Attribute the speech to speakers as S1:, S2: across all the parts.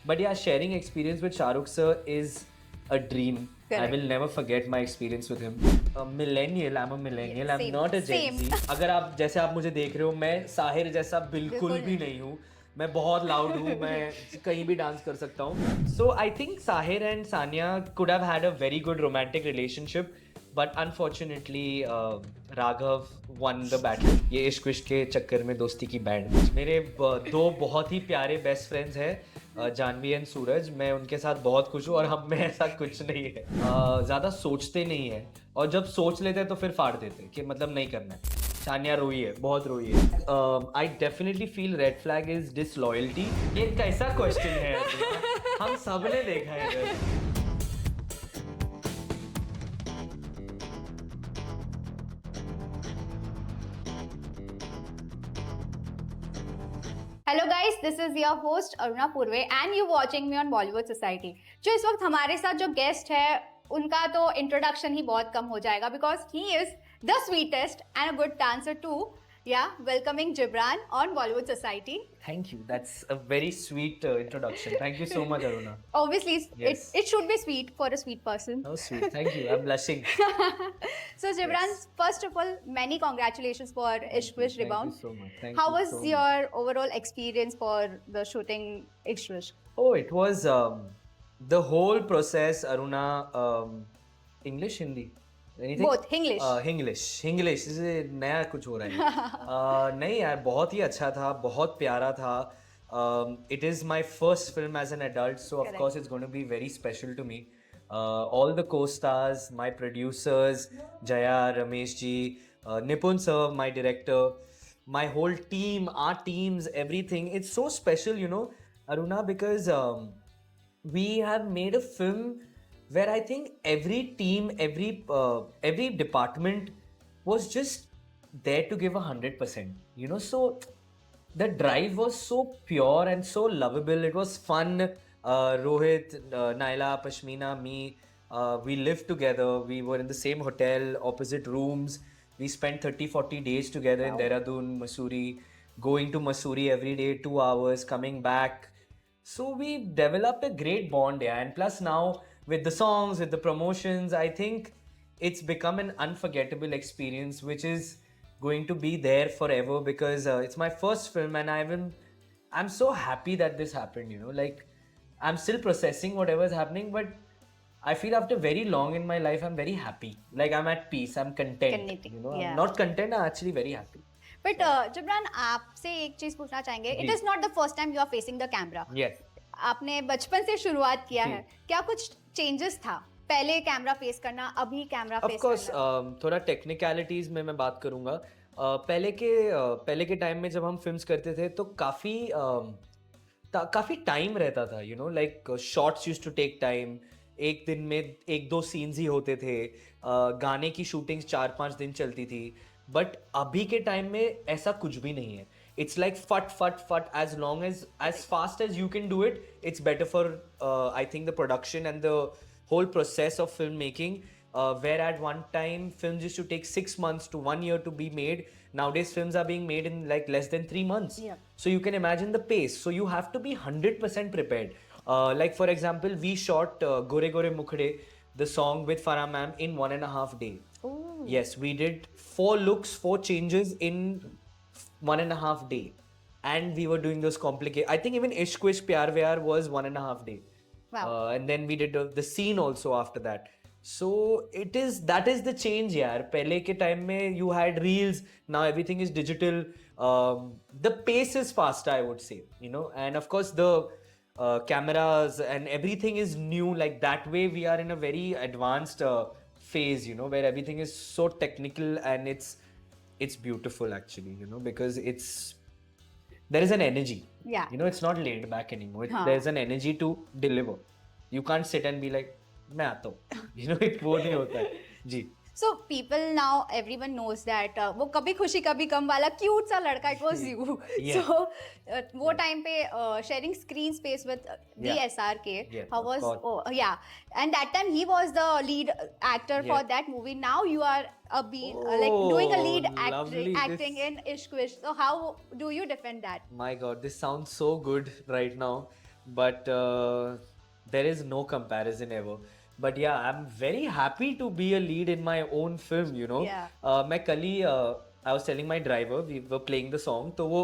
S1: But yeah, sharing experience with Shahrukh sir is a dream.
S2: Correct.
S1: I will never forget my experience with him. A millennial, I'm a millennial.
S2: Yeah,
S1: I'm
S2: same,
S1: not a Gen
S2: same.
S1: Z. अगर आप जैसे आप मुझे देख रहे हो, मैं साहिर जैसा बिल्कुल
S2: बिल्कुल
S1: भी नहीं हूँ. मैं बहुत लाउड हूँ, मैं कहीं भी डांस कर सकता हूँ. So I think Sahir and Sanya could have had a very good romantic relationship, but unfortunately Raghav won the battle. ये इश्क विश्क के चक्कर में दोस्ती की बैंड. मेरे दो बहुत ही प्यारे बेस्ट फ्रेंड्स हैं, जानवी एंड सूरज. मैं उनके साथ बहुत खुश हूँ और हम में ऐसा कुछ नहीं है. ज़्यादा सोचते नहीं है और जब सोच लेते हैं तो फिर फाड़ देते हैं कि मतलब नहीं करना है. सानिया रोई है, बहुत रोई है. आई definitely feel red flag is disloyalty. ये कैसा क्वेश्चन है? हम सब ने देखा है इधर.
S2: Hello guys, this is your host Aruna Purve and you watching me on Bollywood society. जो इस वक्त हमारे साथ जो गेस्ट है उनका तो इंट्रोडक्शन ही बहुत कम हो जाएगा because he is the sweetest and a good dancer too. Yeah welcoming Jibran on Bollywood society.
S1: Thank you. That's a very sweet introduction. Thank you so much, Aruna.
S2: Obviously,
S1: Yes.
S2: it should be sweet for a sweet person.
S1: Oh, sweet. Thank you. I'm blushing.
S2: So Jibran,
S1: Yes.
S2: first of all, many congratulations for Ishq Wish Rebound.
S1: Thank you so much. Thank
S2: How
S1: you
S2: was
S1: so much.
S2: your overall experience for the shooting Ishq Wish?
S1: Oh, it was the whole process, Aruna. English, Hindi, anything?
S2: Both, English.
S1: English. इसे नया कुछ हो रहा है. नहीं यार, बहुत ही अच्छा था, बहुत प्यारा था. It is my first film as an adult, so of
S2: Correct.
S1: course it's going to be very special to me. All the co-stars, my producers, Jaya, Ramesh ji, Nipun sir, my director, my whole team, our teams, everything. It's so special, you know, Aruna, because we have made a film where I think every team, every department was just there to give 100%. You know, so the drive was so pure and so lovable. It was fun. Rohit, Naila, Pashmina, me, we lived together. We were in the same hotel, opposite rooms. We spent 30-40 days together in Dehradun, Mussoorie, going to Mussoorie every day, 2 hours, coming back. So we developed a great bond, yeah. And plus now with the songs, with the promotions, I think it's become an unforgettable experience, which is going to be there forever because it's my first film, and I'm so happy that this happened. You know, like I'm still processing whatever's happening, but I feel after very long in my life, I'm very happy. Like I'm at peace. I'm content.
S2: Contented,
S1: You know,
S2: yeah.
S1: I'm not content. I'm actually very happy.
S2: But Jibraan, आपसे एक चीज पूछना चाहेंगे. It
S1: जी.
S2: Is not the first time you are facing the camera.
S1: Yes.
S2: आपने बचपन से शुरुआत किया
S1: जी.
S2: है, क्या कुछ चेंजेस था पहले कैमरा फेस करना, अभी कैमरा
S1: ऑफ
S2: फेस
S1: कोर्स
S2: करना?
S1: थोड़ा टेक्निकलिटीज में मैं बात करूंगा. पहले के टाइम में जब हम फिल्म्स करते थे तो काफी टाइम रहता था. You know, like shots used to take time. एक दिन में 1-2 सीन्स ही होते थे. गाने की शूटिंग्स 4-5 दिन चलती थी. बट अभी के टाइम में ऐसा कुछ भी नहीं है. इट्स लाइक फट फट फट. as fast as you can do it, it's better for I think the production and the whole process of filmmaking. Where at one time films used to take 6 months to 1 year to be made, nowadays films are being made in like less than 3 months.
S2: Yeah.
S1: So you can imagine the pace. So you have to be 100% prepared. Like for example, we shot Gore Gore Mukhde, the song with Farah ma'am, in 1.5 day.
S2: Ooh.
S1: Yes, we did 4 looks, 4 changes in 1.5 day, and we were doing those complicated. I think even Ishq Wish Pyar Vyar was 1.5 day.
S2: Wow.
S1: And then we did the scene also after that. So that is the change, yaar. Pehle ke time mein you had reels, now everything is digital. The pace is faster, I would say, you know, and of course the cameras and everything is new. Like that way we are in a very advanced phase, you know, where everything is so technical, and it's beautiful actually, you know, because there is an energy.
S2: Yeah.
S1: You know, it's not laid back anymore.
S2: हाँ.
S1: There's an energy to deliver. You can't sit and be like, मैं आता हूँ. You know, वो नहीं होता है. जी.
S2: So people now, everyone knows that वो कभी खुशी कभी गम वाला क्यूट सा लड़का, it was you.
S1: Yeah.
S2: So वो टाइम पे sharing screen space with DSRK.
S1: Yeah,
S2: How
S1: of
S2: was?
S1: course.
S2: Oh, yeah, and that time he was the lead actor for
S1: Yeah.
S2: that movie. Now you are like doing a lead
S1: lovely.
S2: acting in Ishq Wish. So how do you defend that?
S1: My God, this sounds so good right now. but there is no comparison ever. But yeah, I'm very happy to be a lead in my own film, you know.
S2: Yeah.
S1: मैं कल ही I was telling my driver, we were playing the song, तो वो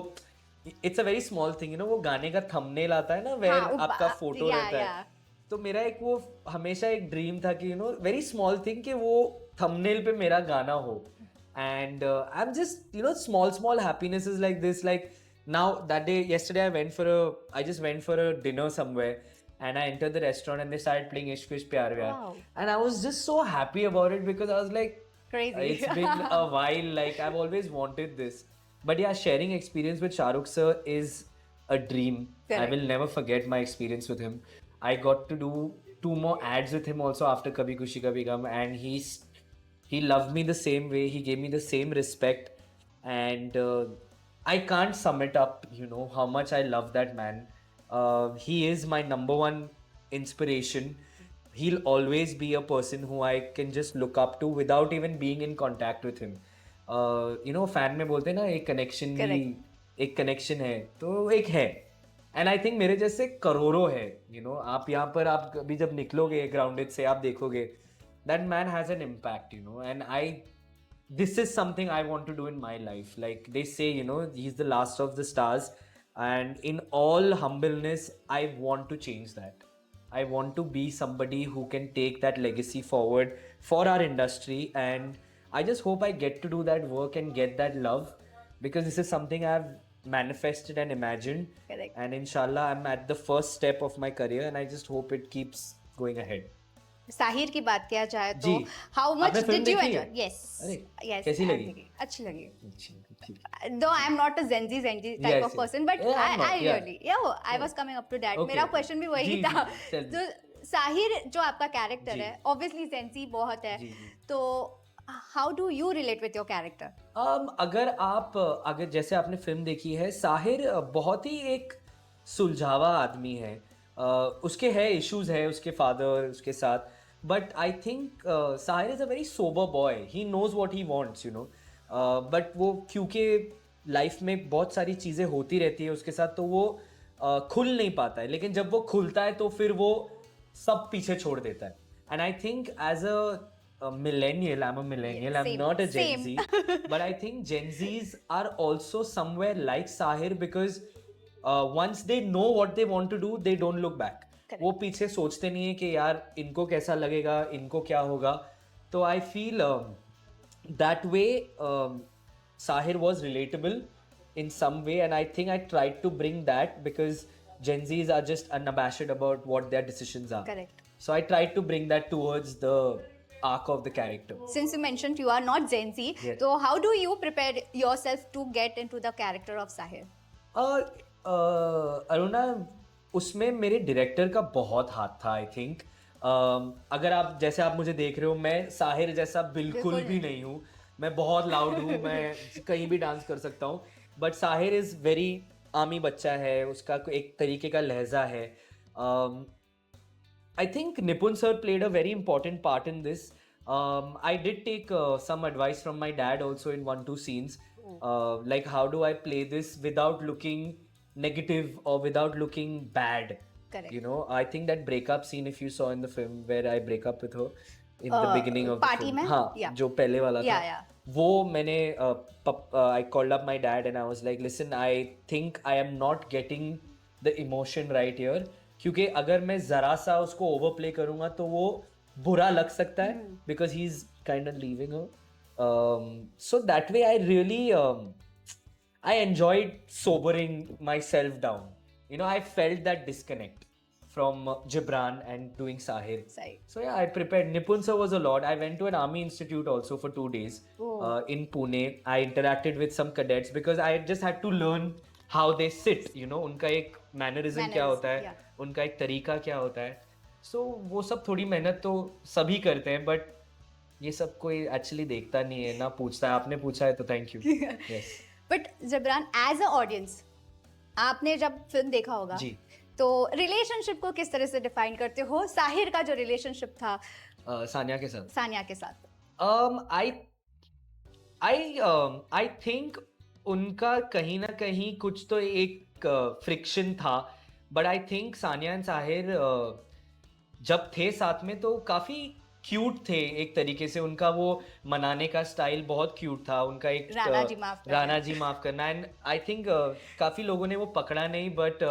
S1: it's a very small thing, you know, वो गाने का thumbnail आता है ना, where
S2: हाँ,
S1: आपका फोटो
S2: yeah,
S1: रहता है.
S2: yeah.
S1: तो मेरा एक वो हमेशा एक ड्रीम था कि you know very small thing कि वो थंबनेल पे मेरा गाना हो. And I am just you know small happinesses like this, like now that day yesterday I just went for a dinner somewhere and I entered the restaurant and they started playing Ishq Vishk Pyar Vyar.
S2: Wow.
S1: And I was just so happy about it because I was like,
S2: Crazy.
S1: it's been a while, like I've always wanted this. But yeah, sharing experience with Shah Rukh sir is a dream. I
S2: Correct.
S1: will never forget my experience with him. I got to do 2 more ads with him also after Kabhi Khushi Kabhi Gum, and he loved me the same way. He gave me the same respect, and I can't sum it up. You know how much I love that man. He is my number one inspiration. He'll always be a person who I can just look up to without even being in contact with him. You know, fan में बोलते हैं ना एक connection भी
S2: Correct.
S1: एक connection है तो एक है. एंड आई थिंक मेरे जैसे करोड़ों है. यू नो आप यहाँ पर आप अभी जब निकलोगे ग्राउंडेड से आप देखोगे that man has an impact, you know. And I this is something I want to do in my life. Like they say, you know, he's the last of the stars, and in all humbleness I want to change that. I want to be somebody who can take that legacy forward for our industry, and I just hope I get to do that work and get that love, because this is something I've manifested and imagined.
S2: Correct.
S1: And inshallah I'm at the first step of my career, and I just hope it keeps going ahead.
S2: Sahir की बात किया जाए तो
S1: जी.
S2: How much
S1: आपने film
S2: did you
S1: देखी है?
S2: Enjoy? Yes.
S1: अरे,
S2: yes.
S1: कैसी लगी?
S2: अच्छी लगी.
S1: ठीक.
S2: Though I am not a Gen Z type
S1: Yes,
S2: of
S1: yes.
S2: person, but
S1: Yeah, I'm not,
S2: I
S1: yeah.
S2: really, I was coming up to that.
S1: Okay,
S2: मेरा
S1: okay.
S2: Question भी वही
S1: जी,
S2: था.
S1: जी, tell me.
S2: तो साहिर जो आपका कैरेक्टर
S1: जी.
S2: है, obviously Gen Z बहुत है.
S1: जी, जी.
S2: तो how do you relate with your character?
S1: अगर जैसे आपने फिल्म देखी है, साहिर बहुत ही एक सुलझावा आदमी है. उसके है इश्यूज है उसके फादर उसके साथ, but I think Sahir is a very sober boy. He knows what he wants, you know. But वो क्योंकि लाइफ में बहुत सारी चीज़ें होती रहती है उसके साथ, तो वो खुल नहीं पाता है. लेकिन जब वो खुलता है तो फिर वो सब पीछे छोड़ देता है. And I think as a millennial, I'm a millennial, I'm
S2: Same,
S1: not a Gen
S2: same.
S1: Z, but I think Gen Zs are also somewhere like Sahir, because once they know what they want to do, they don't look back.
S2: Correct.
S1: वो पीछे सोचते नहीं है कि यार इनको कैसा लगेगा, इनको क्या होगा. तो I feel that way Sahir was relatable in some way, and I think I tried to bring that because Gen Zs are just unabashed about what their decisions are.
S2: Correct.
S1: So I tried to bring that towards the arc of the character.
S2: Since you mentioned you are not Gen Z,
S1: Yes.
S2: so how do you prepare yourself to get into the character of Sahir?
S1: Aruna, उसमें मेरे director का बहुत हाथ था. I think अगर आप जैसे आप मुझे देख रहे हो, मैं साहिर जैसा बिल्कुल
S2: बिल्कुल
S1: भी नहीं हूँ. मैं बहुत लाउड हूँ, मैं कहीं भी डांस कर सकता हूँ. बट साहिर इज़ वेरी आमी बच्चा है, उसका एक तरीके का लहजा है. I think Nipun sir played a very important part in this. I did take some advice from my dad also in 1-2 scenes. Like how do I play this without looking negative or without looking bad?
S2: Correct.
S1: You know, I think that breakup scene, if you saw in the film where I break up with her in the beginning of the
S2: party
S1: film.
S2: में?
S1: हाँ,
S2: Yeah.
S1: जो पहले वाला था.
S2: Yeah, yeah.
S1: वो मैंने I called up my dad and I was like, listen, I think I am not getting the emotion right here. क्योंकि अगर मैं जरा सा उसको ओवरप्ले करूंगा तो वो बुरा लग सकता है, because he's kind of leaving her. So that way I really I enjoyed sobering myself down. You know, I felt that disconnect from Gibran and doing Sahir.
S2: Sahir.
S1: So yeah, I prepared. Nipun sir was a lot. I went to an army institute also for 2 days
S2: Oh.
S1: in Pune. I interacted with some cadets because I just had to learn how they sit. You know, उनका एक mannerism क्या होता है,
S2: yeah.
S1: उनका एक तरीका क्या होता है. सो वो सब थोड़ी मेहनत तो सभी करते हैं, बट ये सब कोई एक्चुअली देखता नहीं है ना पूछता है. आपने पूछा है तो thank you. Yes
S2: but Jibraan, as a audience, आपने जब फिल्म देखा होगा
S1: जी.
S2: तो रिलेशनशिप को किस तरह से डिफाइन करते हो? साहिर का जो रिलेशनशिप था
S1: सानिया के साथ,
S2: सानिया के साथ,
S1: आई थिंक उनका कहीं ना कहीं कुछ तो एक फ्रिक्शन था, but I think Sania and Sahir जब थे साथ में तो काफी क्यूट थे एक तरीके से। उनका वो मनाने का स्टाइल बहुत क्यूट था। उनका एक
S2: राणा जी माफ करना।
S1: राणा जी माफ करना, एंड आई थिंक काफी लोगों ने वो पकड़ा नहीं, but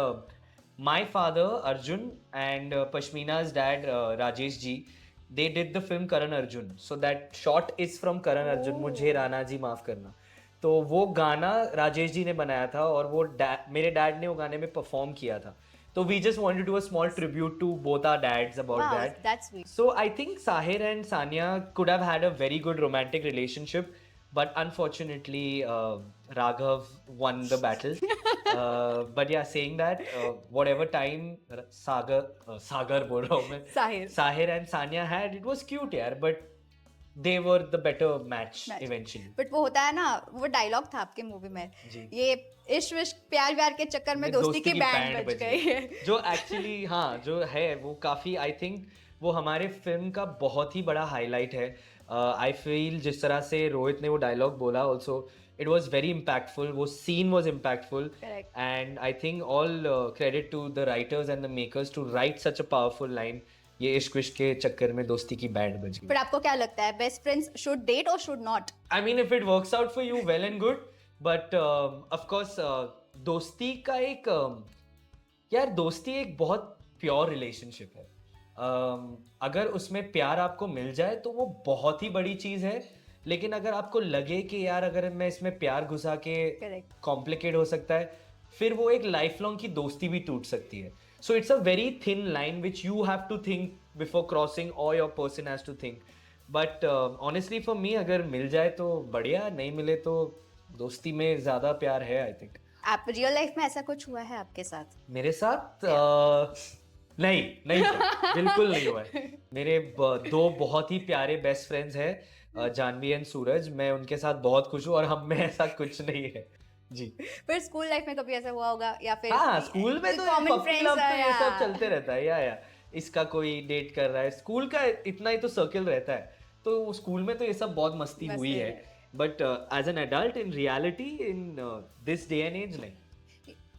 S1: my father Arjun and Pashmina's dad Rajesh ji, they did the film Karan Arjun, so that shot is from Karan Arjun, मुझे राणा जी माफ करना। तो वो गाना राजेश जी ने बनाया था और वो मेरे डैड ने वो गाने में परफॉर्म किया था। तो we just wanted to do a small tribute to both our dads about
S2: Wow,
S1: that.
S2: that's sweet.
S1: So I think Sahir and Sania could have had a very good romantic relationship, but unfortunately Raghav won the battle. But yeah, saying that, whatever time Sagar बोल रहा हूँ मैं,
S2: Sahir.
S1: Sahir and Sania had, it was cute यार, but they were the better match eventually.
S2: But वो होता है ना, वो डायलॉग था आपके मूवी में,
S1: जी।
S2: ये इश्क विश्क प्यार व्यार के चक्कर में दोस्ती की बैंड बज गई है।
S1: जो एक्चुअली हाँ जो है वो काफी, आई थिंक वो हमारे फिल्म का बहुत ही बड़ा हाईलाइट है। आई फील जिस तरह से रोहित ने वो डायलॉग बोला also, it was very impactful, वो scene was impactful.
S2: Correct.
S1: And I think all credit to the writers and the makers to write such a powerful line, ये इश्क विश्क के चक्कर में दोस्ती की बैंड बज गई।
S2: पर आपको क्या लगता है, बेस्ट फ्रेंड्स शुड डेट और should not?
S1: I mean, if it works out for you, well and good, but of course दोस्ती का एक यार दोस्ती एक बहुत प्योर रिलेशनशिप है। अगर उसमें प्यार आपको मिल जाए तो वो बहुत ही बड़ी चीज है, लेकिन अगर आपको लगे कि यार अगर मैं इसमें प्यार घुसा के कॉम्प्लिकेट हो सकता है, फिर वो एक लाइफ लॉन्ग की दोस्ती भी टूट सकती है। So it's a very thin line which you have to think before crossing, और your person has to think. But honestly for me, अगर मिल जाए तो बढ़िया, नहीं मिले तो दोस्ती में ज्यादा प्यार है आई थिंक।
S2: आप रियल लाइफ में ऐसा कुछ हुआ है आपके साथ?
S1: मेरे साथ नहीं हुआ, बिल्कुल नहीं हुआ है। मेरे दो बहुत ही प्यारे बेस्ट फ्रेंड्स हैं, जानवी एंड सूरज। मैं उनके साथ बहुत खुश हूँ और हम में ऐसा कुछ नहीं है जी।
S2: पर स्कूल लाइफ में कभी ऐसा हुआ होगा या फिर?
S1: हाँ, स्कूल में तो
S2: common
S1: पप्पी
S2: friends
S1: लव तो ये
S2: या-
S1: सब चलते रहता है या इसका कोई डेट कर रहा है, स्कूल का इतना ही तो सर्कल रहता है, तो स्कूल में तो ये सब बहुत मस्ती हुई है। But as an adult in reality in this day and age नहीं।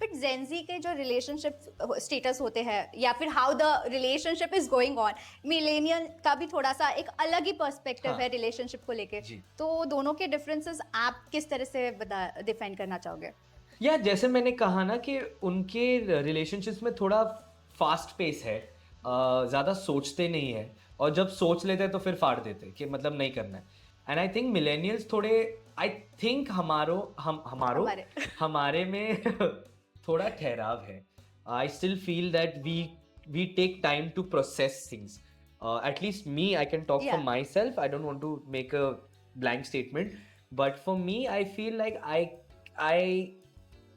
S2: बट जेनजी के जो रिलेशनशिप स्टेटस होते हैं या फिर how the relationship is going on, millennial का भी थोड़ा सा एक अलग ही पर्सपेक्टिव
S1: हाँ।
S2: है रिलेशनशिप को लेके,
S1: जी।
S2: तो दोनों के डिफरेंसेस आप किस तरह से डिफाइन करना चाहोगे?
S1: या जैसे मैंने कहा ना कि उनके रिलेशनशिप्स में थोड़ा फास्ट पेस है, ज़्यादा सोचते नहीं है, और जब सोच लेते हैं तो फिर फाड़ देते कि मतलब नहीं करना है। एंड आई थिंक मिलेनियल्स थोड़े, आई थिंक हमारे में थोड़ा ठहराव है। I still feel that we take time to process things, at least me, I can talk for myself, I don't want to make a blank statement, but for me I feel like I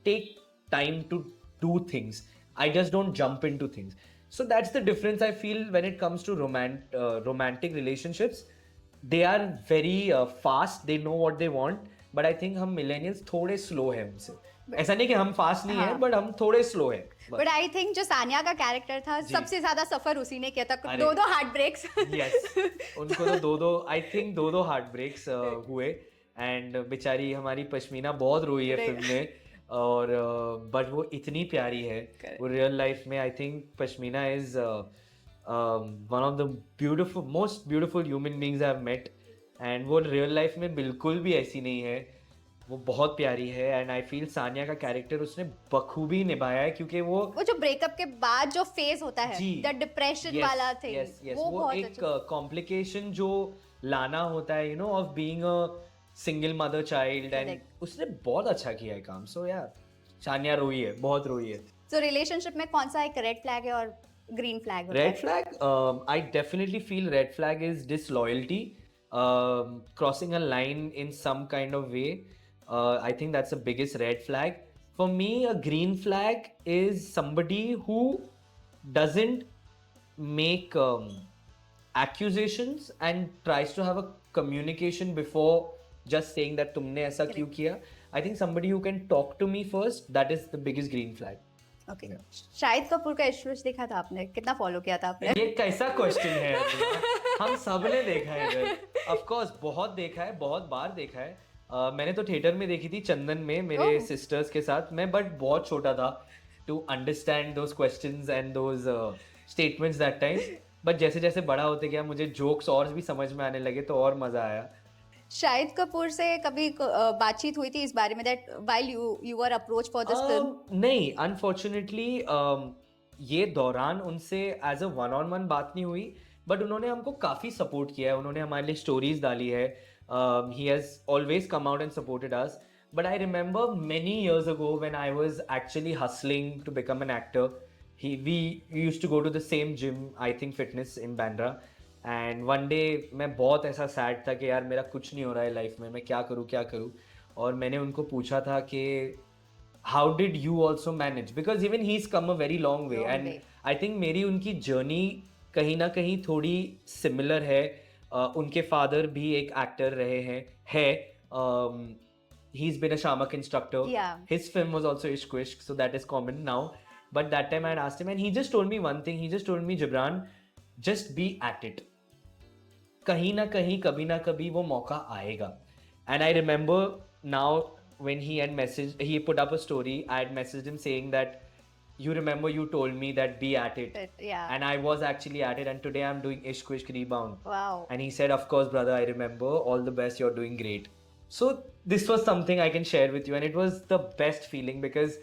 S1: take time to do things. I just don't jump into things. So that's the difference I feel when it comes to romantic relationships. They are very fast. They know what they want. But I think हम millennials थोड़े slow हैं उनसे। ऐसा नहीं कि हम fast नहीं हैं, but हम थोड़े slow हैं।
S2: बट आई थिंक जो सानिया का कैरेक्टर था, सबसे ज्यादा सफर उसी ने किया था, दो हार्ट ब्रेक्स।
S1: Yes, उनको तो दो हार्ट ब्रेक्स हुए, एंड बेचारी हमारी पश्मीना बहुत रोई है फिल्म में, और बट वो इतनी प्यारी है। वो रियल लाइफ में I think Pashmina is one of the most beautiful human beings I have met, and वो रियल लाइफ में बिल्कुल भी ऐसी नहीं है, वो बहुत प्यारी है। एंड आई फील सानिया का कैरेक्टर उसने बखूबी निभाया है, क्योंकि वो
S2: जो ब्रेकअप के बाद जो फेज होता है, द डिप्रेशन वाला थिंग, वो बहुत
S1: एक कॉम्प्लिकेशन जो लाना होता है, you know, of being a single mother child, and उसने बहुत अच्छा किया है काम। सो यार सानिया रोई है, बहुत रोई है।
S2: सो रिलेशनशिप में कौन सा एक रेड फ्लैग है और ग्रीन फ्लैग होता है?
S1: Red flag, I definitely feel red flag is disloyalty, crossing a line in some kind of way. I think that's the biggest red flag. For me, a green flag is somebody who doesn't make accusations and tries to have a communication before just saying that तुमने ऐसा क्यों किया. I think somebody who can talk to me first, that is the biggest green flag.
S2: Okay. Shahid Kapoor का इश्क विश्क देखा था आपने? कितना फॉलो किया था आपने?
S1: ये कैसा क्वेश्चन है? हम सब ने देखा है इधर. Of course, बहुत देखा है, बहुत बार देखा है. मैंने तो थिएटर में देखी थी चंदन में मेरे सिस्टर्स के साथ, मैं बट बहुत छोटा था, to understand those questions and those statements that time. But जैसे जैसे बड़ा होते गया मुझे jokes और भी समझ में आने लगे तो और मजा आया.
S2: शाहिद कपूर से कभी बातचीत हुई थी इस बारे में that while you were approach for this film?
S1: नहीं, अनफॉर्चुनेटली ये दौरान उनसे as a one on one बात नहीं हुई, बट उन्होंने हमको काफ़ी सपोर्ट किया है. उन्होंने हमारे लिए स्टोरीज डाली है. He has always come out and supported us. But I remember many years ago when I was actually hustling to become an actor. We used to go to the same gym, I think fitness in Bandra. And one day मैं बहुत ऐसा sad था कि यार मेरा कुछ नहीं हो रहा है लाइफ में, मैं क्या करूँ. और मैंने उनको पूछा था कि how did you also manage, because even he is come a very long way. And I think मेरी उनकी जर्नी कहीं ना कहीं थोड़ी सिमिलर है. उनके फादर भी एक एक्टर रहे हैं. He's been a shamak instructor.
S2: Yeah.
S1: His film was also Ishq Vishk, so that is common now. But that time I had asked him, and he just told me one thing. He just told me, Gibran, just be at it. कहीं ना कहीं कभी ना कभी वो मौका आएगा. And I remember now when he had messaged, he put up a story. I had messaged him saying that you remember you told me that be at it.
S2: Yeah.
S1: And I was actually at it, and today I'm doing Ishq Vishk Rebound.
S2: Wow.
S1: And he said, of course, brother, I remember. All the best. You're doing great. So this was something I can share with you, and it was the best feeling because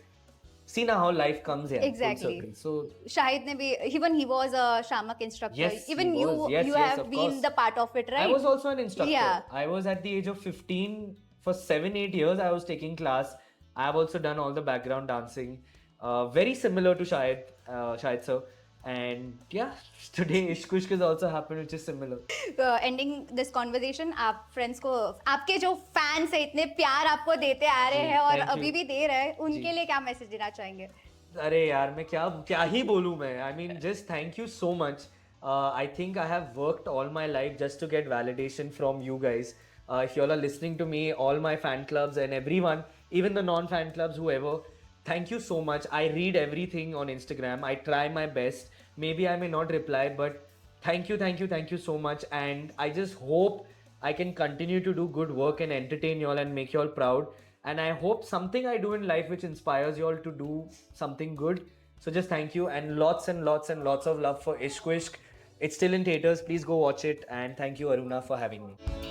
S1: see now how life comes here.
S2: Exactly.
S1: So
S2: Shahid ne bhi, even he was a shamak instructor.
S1: Yes,
S2: even
S1: he was. Yes,
S2: you
S1: yes,
S2: have
S1: of
S2: been
S1: course.
S2: the part of it, right?
S1: I was also an instructor.
S2: Yeah.
S1: I was at the age of 15 for 7-8 years. I was taking class. I have also done all the background dancing. Very similar to Shahid sir. And yeah, today Ishq Vishk has also happened, which is similar.
S2: Ending this conversation, आप friends को, आपके जो fans है इतने प्यार आपको देते आ रहे
S1: जी,
S2: हैं और
S1: thank you.
S2: अभी भी दे रहे हैं, उनके
S1: जी.
S2: लिए क्या मैसेज देना चाहेंगे?
S1: अरे यार मैं क्या ही बोलूँ मैं. I mean just thank you so much. I think I have worked all my life just to get validation from you guys. If you all are listening to me, all my fan clubs and everyone, even the non-fan clubs, whoever, thank you so much. I read everything on Instagram. I try my best. Maybe I may not reply, but thank you so much. And I just hope I can continue to do good work and entertain you all and make you all proud. And I hope something I do in life which inspires you all to do something good. So just thank you, and lots and lots and lots of love for Ishq Vishk. It's still in theaters. Please go watch it. And thank you, Aruna, for having me.